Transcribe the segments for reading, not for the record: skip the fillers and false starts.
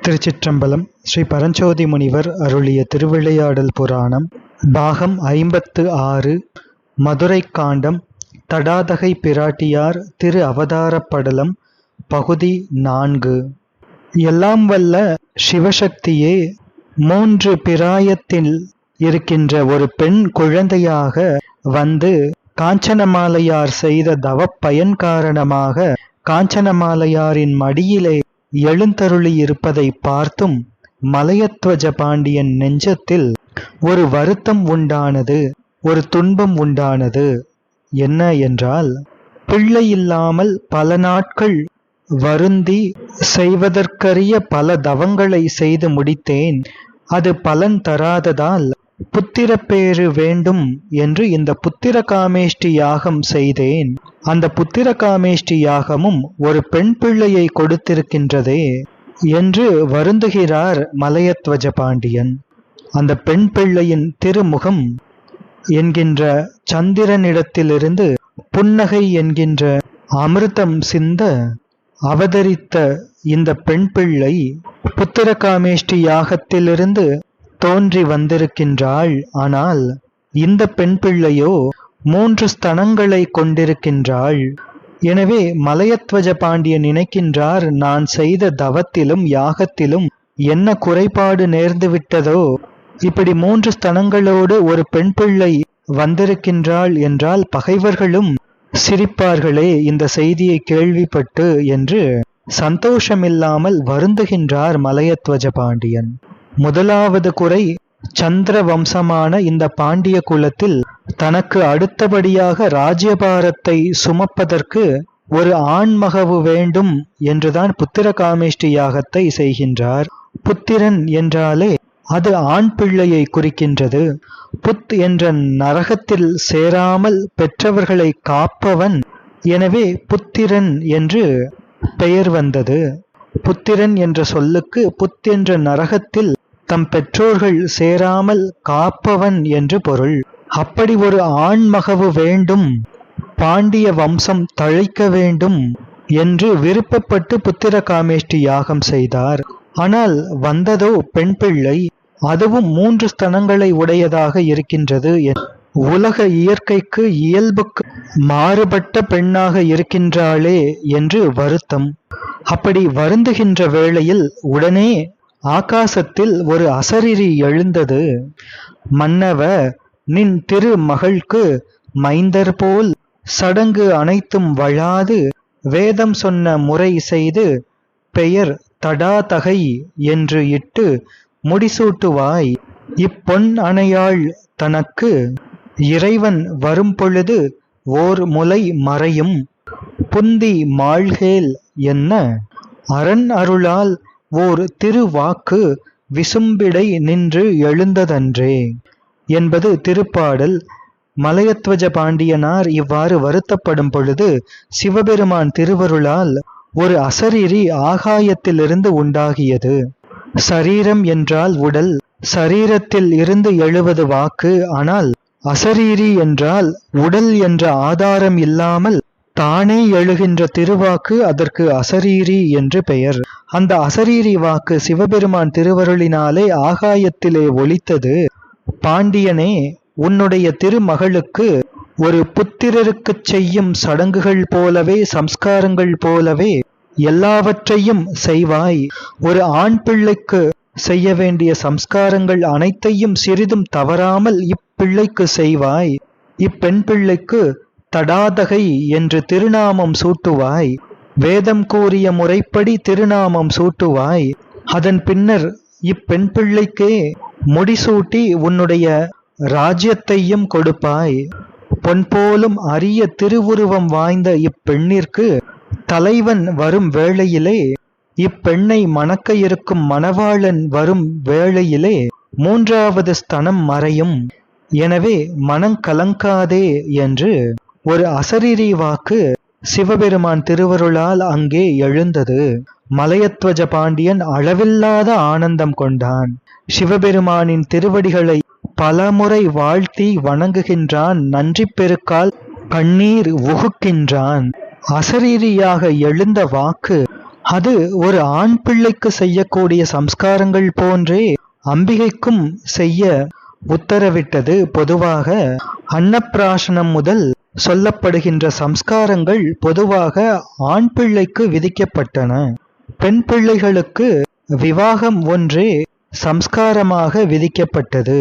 திருச்சிற்றம்பலம். ஸ்ரீ பரஞ்சோதி முனிவர் அருளிய திருவிளையாடல் புராணம் பாகம் 56 மதுரை காண்டம் தடாதகை பிராட்டியார் திரு அவதாரப்படலம் பகுதி 4. எல்லாம் வல்ல சிவசக்தியே 3 பிராயத்தில் இருக்கின்ற ஒரு பெண் குழந்தையாக வந்து காஞ்சனமாலையார் செய்த தவப் பயன் காரணமாக காஞ்சனமாலையாரின் மடியிலே எழுந்தருளி இருப்பதை பார்த்தும் மலையத்வஜ பாண்டியன் நெஞ்சத்தில் ஒரு வருத்தம் உண்டானது, ஒரு துன்பம் உண்டானது. என்ன என்றால், பிள்ளை இல்லாமல் பல நாட்கள் வருந்தி செய்வதற்கரிய பல தவங்களை செய்து முடித்தேன். அது பலன் தராததால் புத்திரப்பேறு வேண்டும் என்று இந்த புத்திர காமேஷ்டி யாகம் செய்தேன். அந்த புத்திர காமேஷ்டி யாகமும் ஒரு பெண் பிள்ளையை கொடுத்திருக்கின்றதே என்று வருந்துகிறார் மலையத்வஜ பாண்டியன். அந்த பெண் பிள்ளையின் திருமுகம் என்கின்ற சந்திரனிடத்திலிருந்து புன்னகை என்கின்ற அமிர்தம் சிந்த அவதரித்த இந்த பெண் பிள்ளை புத்திர காமேஷ்டி யாகத்திலிருந்து தோன்றி வந்திருக்கின்றாள். ஆனால் இந்த பெண் பிள்ளையோ 3 ஸ்தனங்களை கொண்டிருக்கின்றாள். எனவே மலையத்வஜ பாண்டியன் நினைக்கின்றார், நான் செய்த தவத்திலும் யாகத்திலும் என்ன குறைபாடு நேர்ந்து விட்டதோ, இப்படி 3 ஸ்தனங்களோடு ஒரு பெண் பிள்ளை வந்திருக்கின்றாள் என்றால் பகைவர்களும் சிரிப்பார்களே இந்த செய்தியை கேள்விப்பட்டு என்று சந்தோஷமில்லாமல் வருந்துகின்றார் மலையத்வஜ பாண்டியன். முதலாவது குறை, சந்திர வம்சமான இந்த பாண்டிய குலத்தில் தனக்கு அடுத்தபடியாக ராஜ்யபாரத்தை சுமப்பதற்கு ஒரு ஆண்மகவு வேண்டும் என்றுதான் புத்திர காமேஷ்டி யாகத்தை செய்கின்றார். புத்திரன் என்றாலே அது ஆண் பிள்ளையை குறிக்கின்றது. புத் என்ற நரகத்தில் சேராமல் பெற்றவர்களை காப்பவன். எனவே புத்திரன் என்று பெயர் வந்தது. புத்திரன் என்ற சொல்லுக்கு புத் என்ற நரகத்தில் தம் பெற்றோர்கள் சேராமல் காப்பவன் என்று பொருள். அப்படி ஒரு ஆண்மகவு வேண்டும், பாண்டிய வம்சம் தழைக்க வேண்டும் என்று விருப்பப்பட்டு புத்திர காமேஷ்டி யாகம் செய்தார். ஆனால் வந்ததோ பெண் பிள்ளை, அதுவும் 3 ஸ்தனங்களை உடையதாக இருக்கின்றது. உலக இயற்கைக்கு இயல்புக்கு மாறுபட்ட பெண்ணாக இருக்கின்றாளே என்று வருத்தம். அப்படி வருந்துகின்ற வேளையில் உடனே ஆகாசத்தில் ஒரு அசரீரி எழுந்தது. மன்னவ, நின் திரு மகள்க்கு மைந்தர் போல் சடங்கு அனைத்தும் வழாது வேதம் சொன்ன முறை செய்து பெயர் தடாதகை என்று இட்டு முடிசூட்டுவாய். இப்பொன் அணையாள் தனக்கு இறைவன் வரும் பொழுது ஓர் முலை மறையும் புந்தி மாழ்கேல் என்ன அரண் அருளால் ஓர் திருவாக்கு விசும்பிடை நின்று எழுந்ததன்றே என்பது திருப்பாடல். மலையத்வஜ பாண்டியனார் இவ்வாறு வருத்தப்படும் பொழுது சிவபெருமான் திருவருளால் ஒரு அசரீரி ஆகாயத்திலிருந்து உண்டாகியது. சரீரம் என்றால் உடல், சரீரத்தில் இருந்து எழுவது வாக்கு. ஆனால் அசரீரி என்றால் உடல் என்ற ஆதாரம் இல்லாமல் தானே எழுகின்ற திருவாக்கு, அதற்கு அசரீரி என்று பெயர். அந்த அசரீரி வாக்கு சிவபெருமான் திருவருளினாலே ஆகாயத்திலே ஒலித்தது. பாண்டியனே, உன்னுடைய திருமகளுக்கு ஒரு புத்திரருக்கு செய்யும் சடங்குகள் போலவே, சம்ஸ்காரங்கள் போலவே எல்லாவற்றையும் செய்வாய். ஒரு ஆண் பிள்ளைக்கு செய்ய வேண்டிய சம்ஸ்காரங்கள் அனைத்தையும் சிறிதும் தவறாமல் இப்பிள்ளைக்கு செய்வாய். இப்பெண் பிள்ளைக்கு தடாதகை என்று திருநாமம் சூட்டுவாய். வேதம் கூறிய முறைப்படி திருநாமம் சூட்டுவாய். அதன் பின்னர் இப்பெண் பிள்ளைக்கே முடிசூட்டி உன்னுடைய ராஜ்யத்தையும் கொடுப்பாய். பொன் போலும் அரிய திருவுருவம் வாய்ந்த இப்பெண்ணிற்கு தலைவன் வரும் வேளையிலே, இப்பெண்ணை மணக்க இருக்கும் மணவாளன் வரும் வேளையிலே 3வது ஸ்தனம் மறையும். எனவே மனம் கலங்காதே என்று ஒரு அசரீரி வாக்கு சிவபெருமான் திருவருளால் அங்கே எழுந்தது. மலையத்வஜ பாண்டியன் அளவில்லாத ஆனந்தம் கொண்டான். சிவபெருமானின் திருவடிகளை பலமுறை வாழ்த்தி வணங்குகின்றான். நன்றி பெருக்கால் கண்ணீர் உகுக்கின்றான். அசரீரியாக எழுந்த வாக்கு அது ஒரு ஆண் பிள்ளைக்கு செய்யக்கூடிய சம்ஸ்காரங்கள் போன்றே அம்பிகைக்கும் செய்ய உத்தரவிட்டது. பொதுவாக அன்னப்பிராசனம் முதல் சொல்லப்படுகின்ற சம்ஸ்காரங்கள் பொதுவாக ஆண் பிள்ளைக்கு விதிக்கப்பட்டன. பெண் பிள்ளைகளுக்கு விவாகம் ஒன்றே சம்ஸ்காரமாக விதிக்கப்பட்டது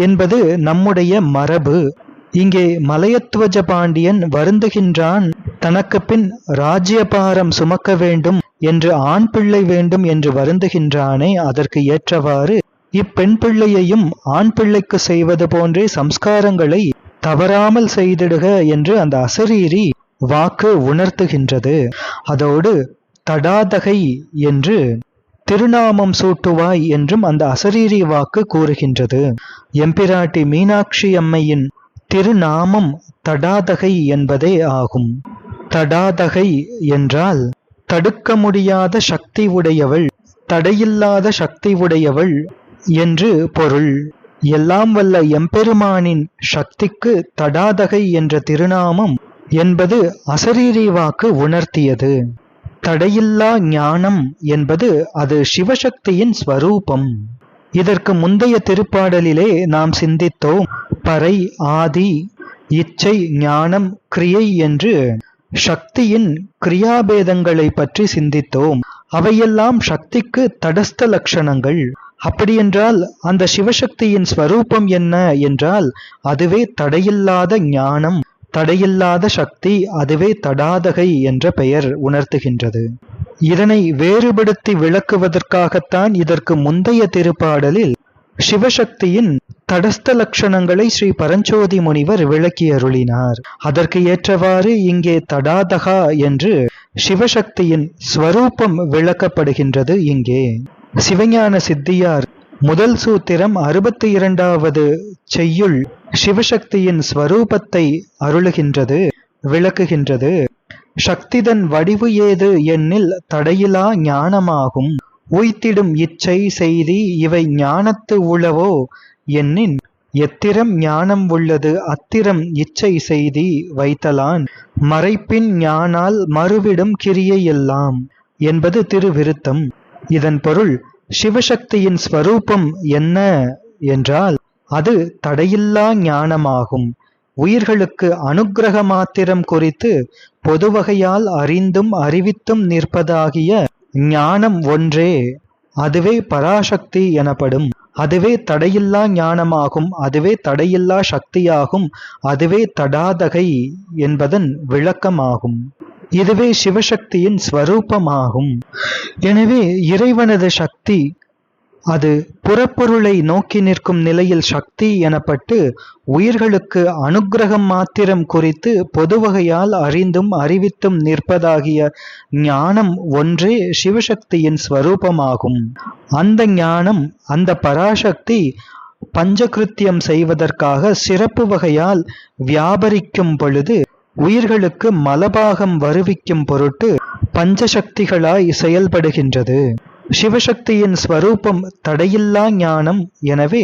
என்பது நம்முடைய மரபு. இங்கே மலையத்வஜ பாண்டியன் வருந்துகின்றான். தனக்கு பின் ராஜ்யபாரம் சுமக்க வேண்டும் என்று ஆண் பிள்ளை வேண்டும் என்று வருந்துகின்றானே, அதற்கு ஏற்றவாறு இப்பெண் பிள்ளையையும் ஆண் பிள்ளைக்கு செய்வது போன்றே சம்ஸ்காரங்களை தவறாமல் செய்திடுக என்று அந்த அசரீரி வாக்கு உணர்த்துகின்றது. அதோடு தடாதகை என்று திருநாமம் சூட்டுவாய் என்றும் அந்த அசரீரி வாக்கு கூறுகின்றது. எம்பிராட்டி மீனாட்சி அம்மையின் திருநாமம் தடாதகை என்பதே ஆகும். தடாதகை என்றால் தடுக்க முடியாத சக்தி உடையவள், தடையில்லாத சக்தி உடையவள் என்று பொருள். எல்லாம் வல்ல எம்பெருமானின் சக்திக்கு தடாதகை என்ற திருநாமம் என்பது அசரீரி வாக்கு உணர்த்தியது. தடையில்லா ஞானம் என்பது அது சிவசக்தியின் ஸ்வரூபம். இதற்கு முந்தைய திருப்பாடலிலே நாம் சிந்தித்தோம். பறை, ஆதி, இச்சை, ஞானம், கிரியை என்று சக்தியின் கிரியாபேதங்களை பற்றி சிந்தித்தோம். அவையெல்லாம் சக்திக்கு தடஸ்த லட்சணங்கள். அப்படியென்றால் அந்த சிவசக்தியின் ஸ்வரூபம் என்ன என்றால் அதுவே தடையில்லாத ஞானம், தடையில்லாத சக்தி, அதுவே தடாதகை என்ற பெயர் உணர்த்துகின்றது. இதனை வேறுபடுத்தி விளக்குவதற்காகத்தான் இதற்கு முந்தைய திருப்பாடலில் சிவசக்தியின் தடஸ்த லட்சணங்களை ஸ்ரீ பரஞ்சோதி முனிவர் விளக்கி அருளினார். அதற்கு ஏற்றவாறு இங்கே தடாதகா என்று சிவசக்தியின் ஸ்வரூபம் விளக்கப்படுகின்றது. இங்கே சிவஞான சித்தியார் முதல் சூத்திரம் 62வது செய்யுள் சிவசக்தியின் ஸ்வரூபத்தை அருளுகின்றது, விளக்குகின்றது. சக்திதன் வடிவு ஏது எண்ணில் தடையிலா ஞானமாகும். உய்த்திடும் இச்சை செய்தி இவை ஞானத்து உளவோ எண்ணின் எத்திரம் ஞானம் உள்ளது அத்திரம் இச்சை செய்தி வைத்தலான் மறைப்பின் ஞானால் மறுவிடும் கிரியை எல்லாம் என்பது திருவிருத்தம். இதன் பொருள் சிவசக்தியின் ஸ்வரூபம் என்ன என்றால் அது தடையில்லா ஞானமாகும். உயிர்களுக்கு அனுக்கிரக மாத்திரம் குறித்து பொதுவகையால் அறிந்தும் அறிவித்தும் நிற்பதாகிய ஞானம் ஒன்றே, அதுவே பராசக்தி எனப்படும். அதுவே தடையில்லா ஞானமாகும், அதுவே தடையில்லா சக்தியாகும், அதுவே தடாதகை என்பதன் விளக்கமாகும். இதுவே சிவசக்தியின் ஸ்வரூபமாகும். எனவே இறைவனது சக்தி அது புறப்பொருளை நோக்கி நிற்கும் நிலையில் சக்தி எனப்பட்டு உயிர்களுக்கு அனுக்கிரகம் மாத்திரம் குறித்து பொதுவகையால் அறிந்தும் அறிவித்தும் நிற்பதாகிய ஞானம் ஒன்றே சிவசக்தியின் ஸ்வரூபமாகும். அந்த ஞானம், அந்த பராசக்தி பஞ்சகிருத்தியம் செய்வதற்காக சிறப்பு வகையால் வியாபரிக்கும் பொழுது உயிர்களுக்கு மலபாகம் வருவிக்கும் பொருட்டு பஞ்சசக்திகளாய் செயல்படுகின்றது. சிவசக்தியின் ஸ்வரூபம் தடையில்லா ஞானம். எனவே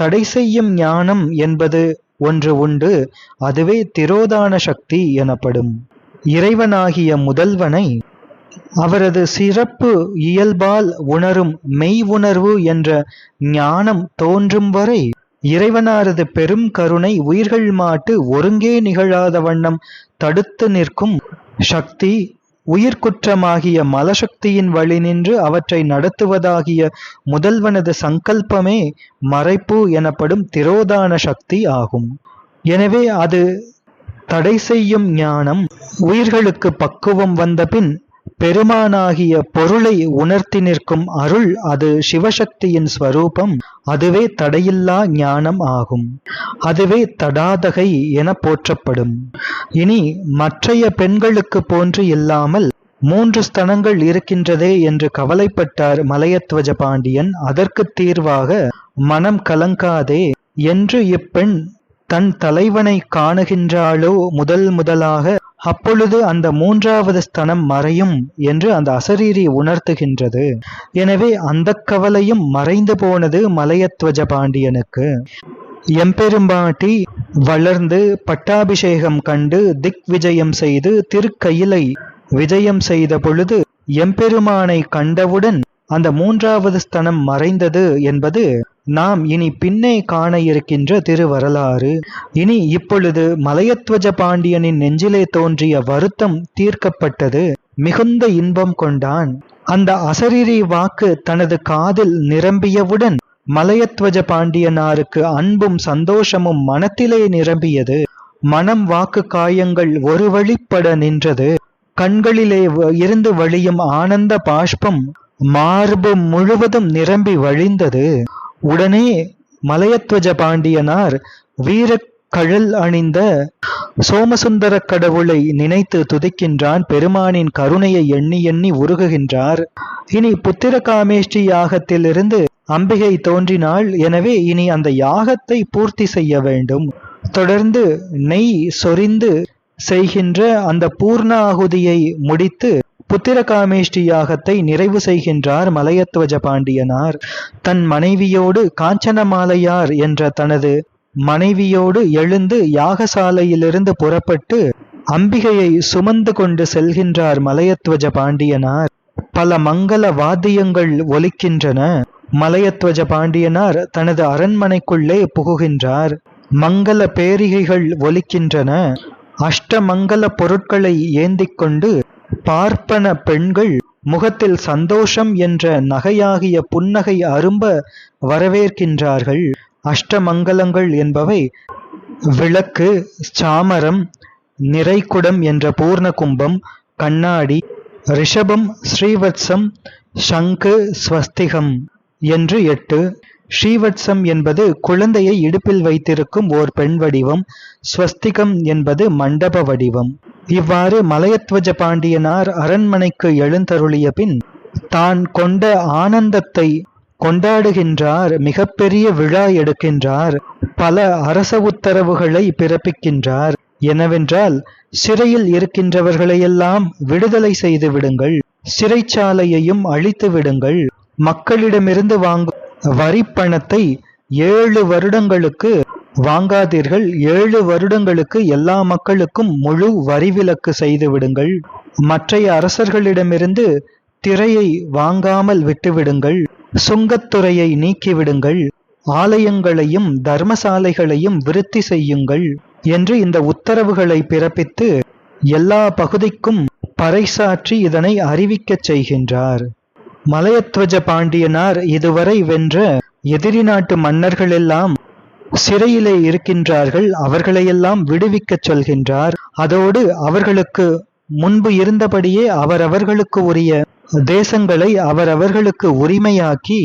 தடை செய்யும் ஞானம் என்பது ஒன்று உண்டு, அதுவே திரோதான சக்தி எனப்படும். இறைவனாகிய முதல்வனை அவரது சிறப்பு இயல்பால் உணரும் மெய் உணர்வு என்ற ஞானம் தோன்றும் வரை இறைவனாரது பெரும் கருணை உயிர்கள் மாட்டு ஒருங்கே நிகழாத வண்ணம் தடுத்து நிற்கும் சக்தி உயிர்குற்றமாகிய மலசக்தியின் வழி நின்று அவற்றை நடத்துவதாகிய முதல்வனது சங்கல்பமே மறைப்பு எனப்படும் திரோதான சக்தி ஆகும். எனவே அது தடை செய்யும் ஞானம். உயிர்களுக்கு பக்குவம் வந்தபின் பெருமானாகிய பொருளை உணர்த்தி நிற்கும் அருள், அது சிவசக்தியின் ஸ்வரூபம். அதுவே தடையில்லா ஞானம் ஆகும். அதுவே தடாதகை என போற்றப்படும். இனி மற்றைய பெண்களுக்கு போன்று இல்லாமல் 3 ஸ்தனங்கள் இருக்கின்றதே என்று கவலைப்பட்டார் மலையத்வஜ பாண்டியன். அதற்கு தீர்வாக மனம் கலங்காதே என்று இப்பெண் தன் தலைவனை காணுகின்றாளோ முதலாக, அப்பொழுது அந்த 3வது ஸ்தனம் மறையும் என்று அந்த அசரீரி உணர்த்துகின்றது. எனவே அந்த கவலையும் மறைந்து போனது மலையத்வஜ பாண்டியனுக்கு. எம்பெரும்பாட்டி வளர்ந்து பட்டாபிஷேகம் கண்டு திக் விஜயம் செய்து திருக்கயிலை விஜயம் செய்த பொழுது எம்பெருமானை கண்டவுடன் அந்த மூன்றாவது ஸ்தனம் மறைந்தது என்பது நாம் இனி பின்னே காண இருக்கின்ற திருவரலாறு. இனி இப்பொழுது மலையத்வஜ பாண்டியனின் நெஞ்சிலே தோன்றிய வருத்தம் தீர்க்கப்பட்டது. மிகுந்த இன்பம் கொண்டான். அந்த அசரீரி வாக்கு தனது காதில் நிரம்பியவுடன் மலையத்வஜ பாண்டியனாருக்கு அன்பும் சந்தோஷமும் மனத்திலே நிரம்பியது. மனம் வாக்கு காயங்கள் ஒரு வழிப்பட நின்றது. கண்களிலே இருந்து வழியும் ஆனந்த பாஷ்பம் மார்பு முழுவதும் நிரம்பி வழிந்தது. உடனே மலையத்வஜ பாண்டியனார் வீர கழல் அணிந்த சோமசுந்தர கடவுளை நினைத்து துதிக்கின்றான். பெருமானின் கருணையை எண்ணி எண்ணி உருகுகின்றார். இனி புத்திர காமேஷ்டி யாகத்திலிருந்து அம்பிகை தோன்றினாள். எனவே இனி அந்த யாகத்தை பூர்த்தி செய்ய வேண்டும். தொடர்ந்து நெய் சொரிந்து செய்கின்ற அந்த பூர்ணாகுதியை முடித்து புத்திர காமேஷ்டி யாகத்தை நிறைவு செய்கின்றார் மலையத்வஜ பாண்டியனார். தன் மனைவியோடு காஞ்சனமாலையார் என்ற தனது மனைவியோடு எழுந்து யாகசாலையிலிருந்து புறப்பட்டு அம்பிகையை சுமந்து கொண்டு செல்கின்றார் மலையத்வஜ பாண்டியனார். பல மங்கள வாத்தியங்கள் ஒலிக்கின்றன. மலையத்வஜ பாண்டியனார் தனது அரண்மனைக்குள்ளே புகுகின்றார். மங்கள பேரிகைகள் ஒலிக்கின்றன. அஷ்டமங்கல பொருட்களை ஏந்திக் கொண்டு பார்ப்பன பெண்கள் முகத்தில் சந்தோஷம் என்ற நகையாகிய புன்னகை அரும்ப வரவேற்கின்றார்கள். அஷ்டமங்கலங்கள் என்பவை விளக்கு, சாமரம், நிறைக்குடம் என்ற பூர்ண கும்பம், கண்ணாடி, ரிஷபம், ஸ்ரீவத்சம், சங்கு, ஸ்வஸ்திகம் என்று 8. ஸ்ரீவத்சம் என்பது குழந்தையை இடுப்பில் வைத்திருக்கும் ஓர் பெண் வடிவம். ஸ்வஸ்திகம் என்பது மண்டப வடிவம். இவ்வாறு மலையத்வஜ பாண்டியனார் அரண்மனைக்கு எழுந்தருளிய பின் தான் கொண்ட ஆனந்தத்தை கொண்டாடுகின்றார். மிகப்பெரிய விழா எடுக்கின்றார். பல அரச உத்தரவுகளை பிறப்பிக்கின்றார். என்னவென்றால், சிறையில் இருக்கின்றவர்களையெல்லாம் விடுதலை செய்து விடுங்கள், சிறைச்சாலையையும் அழித்து விடுங்கள், மக்களிடமிருந்து வாங்கும் வரிப்பணத்தை 7 வருடங்களுக்கு வாங்காதீர்கள், 7 வருடங்களுக்கு எல்லா மக்களுக்கும் முழு வரிவிலக்கு செய்து விடுங்கள், மற்றைய அரசர்களிடமிருந்து திரையை வாங்காமல் விட்டுவிடுங்கள், சுங்கத்துறையை நீக்கிவிடுங்கள், ஆலயங்களையும் தர்மசாலைகளையும் விருத்தி செய்யுங்கள் என்று இந்த உத்தரவுகளை பிறப்பித்து எல்லா பகுதிக்கும் பறைசாற்றி இதனை அறிவிக்கச் செய்கின்றார். மலையத்வஜ பாண்டியனார் இதுவரை வென்ற எதிரி நாட்டு மன்னர்களெல்லாம் சிறையிலே இருக்கின்றார்கள். அவர்களையெல்லாம் விடுவிக்கச் சொல்கின்றார். அதோடு அவர்களுக்கு முன்பு இருந்தபடியே அவரவர்களுக்கு உரிய தேசங்களை அவரவர்களுக்கு உரிமையாக்கி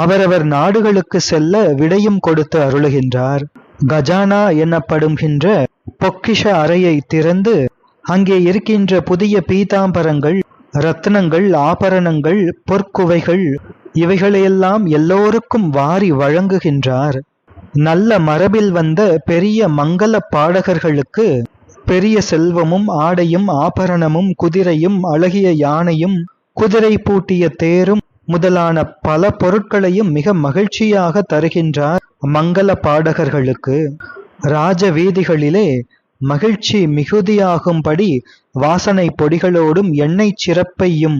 அவரவர் நாடுகளுக்கு செல்ல விடையும் கொடுத்து அருளுகின்றார். கஜானா எனப்படுகின்ற பொக்கிஷ அறையை திறந்து அங்கே இருக்கின்ற புதிய பீதாம்பரங்கள், ரத்னங்கள், ஆபரணங்கள், பொற்குவைகள் இவைகளையெல்லாம் எல்லோருக்கும் வாரி வழங்குகின்றார். நல்ல மரபில் வந்த பெரிய மங்கள பாடகர்களுக்கு பெரிய செல்வமும் ஆடையும் ஆபரணமும் குதிரையும் அழகிய யானையும் குதிரை பூட்டிய தேரும் முதலான பல பொருட்களையும் மிக மகிழ்ச்சியாக தருகின்றார் மங்கள பாடகர்களுக்கு. ராஜ வீதிகளிலே மகிழ்ச்சி மிகுதியாகும்படி வாசனை பொடிகளோடும் எண்ணெய் சிறப்பையும்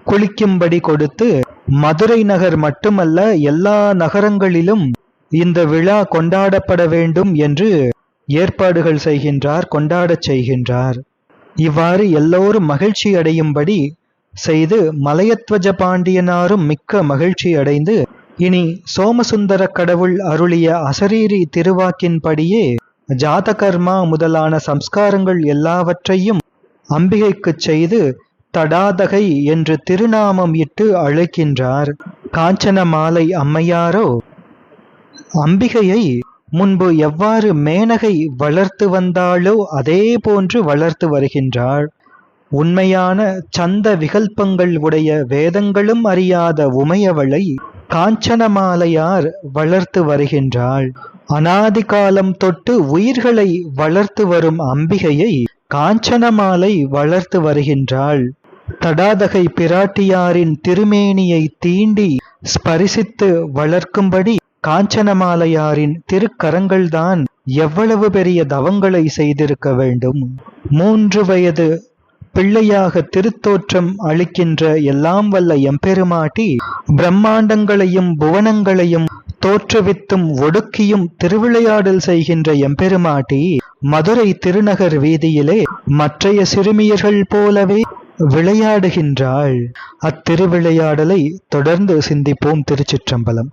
குளிக்கும்படி கொடுத்து மதுரை நகர் மட்டுமல்ல எல்லா நகரங்களிலும் இந்த விழா கொண்டாடப்பட வேண்டும் என்று ஏற்பாடுகள் செய்கின்றார், கொண்டாடச் செய்கின்றார். இவ்வாறு எல்லோரும் மகிழ்ச்சி அடையும்படி செய்து மலையத்வஜ பாண்டியனாரும் மிக்க மகிழ்ச்சி அடைந்து இனி சோமசுந்தர கடவுள் அருளிய அசரீரி திருவாக்கின்படியே ஜாதகர்மா முதலான சம்ஸ்காரங்கள் எல்லாவற்றையும் அம்பிகைக்குச் செய்து தடாதகை என்று திருநாமம் இட்டு அழைக்கின்றார். காஞ்சனமாலை அம்மையாரோ அம்பிகையை முன்பு எவ்வாறு மேனகை வளர்த்து வந்தாளோ அதே போன்று வளர்த்து வருகின்றாள். உண்மையான சந்த விகல்பங்கள் உடைய வேதங்களும் அறியாத உமையவளை காஞ்சனமாலையார் வளர்த்து வருகின்றாள். அனாதி காலம் தொட்டு உயிர்களை வளர்த்து வரும் அம்பிகையை காஞ்சனமாலை வளர்த்து வருகின்றாள். தடாதகை பிராட்டியாரின் திருமேனியை தீண்டி ஸ்பரிசித்து வளர்க்கும்படி காஞ்சனமாலையாரின் திருக்கரங்கள்தான் எவ்வளவு பெரிய தவங்களை செய்திருக்க வேண்டும். 3 வயது பிள்ளையாக திருத்தோற்றம் அளிக்கின்ற எல்லாம் வல்ல எம்பெருமாட்டி பிரம்மாண்டங்களையும் புவனங்களையும் தோற்றுவித்தும் ஒடுக்கியும் திருவிளையாடல் செய்கின்ற எம்பெருமாட்டி மதுரை திருநகர் வீதியிலே மற்றைய சிறுமியர்கள் போலவே விளையாடுகின்றாள். அத்திருவிளையாடலை தொடர்ந்து சிந்திப்போம். திருச்சிற்றம்பலம்.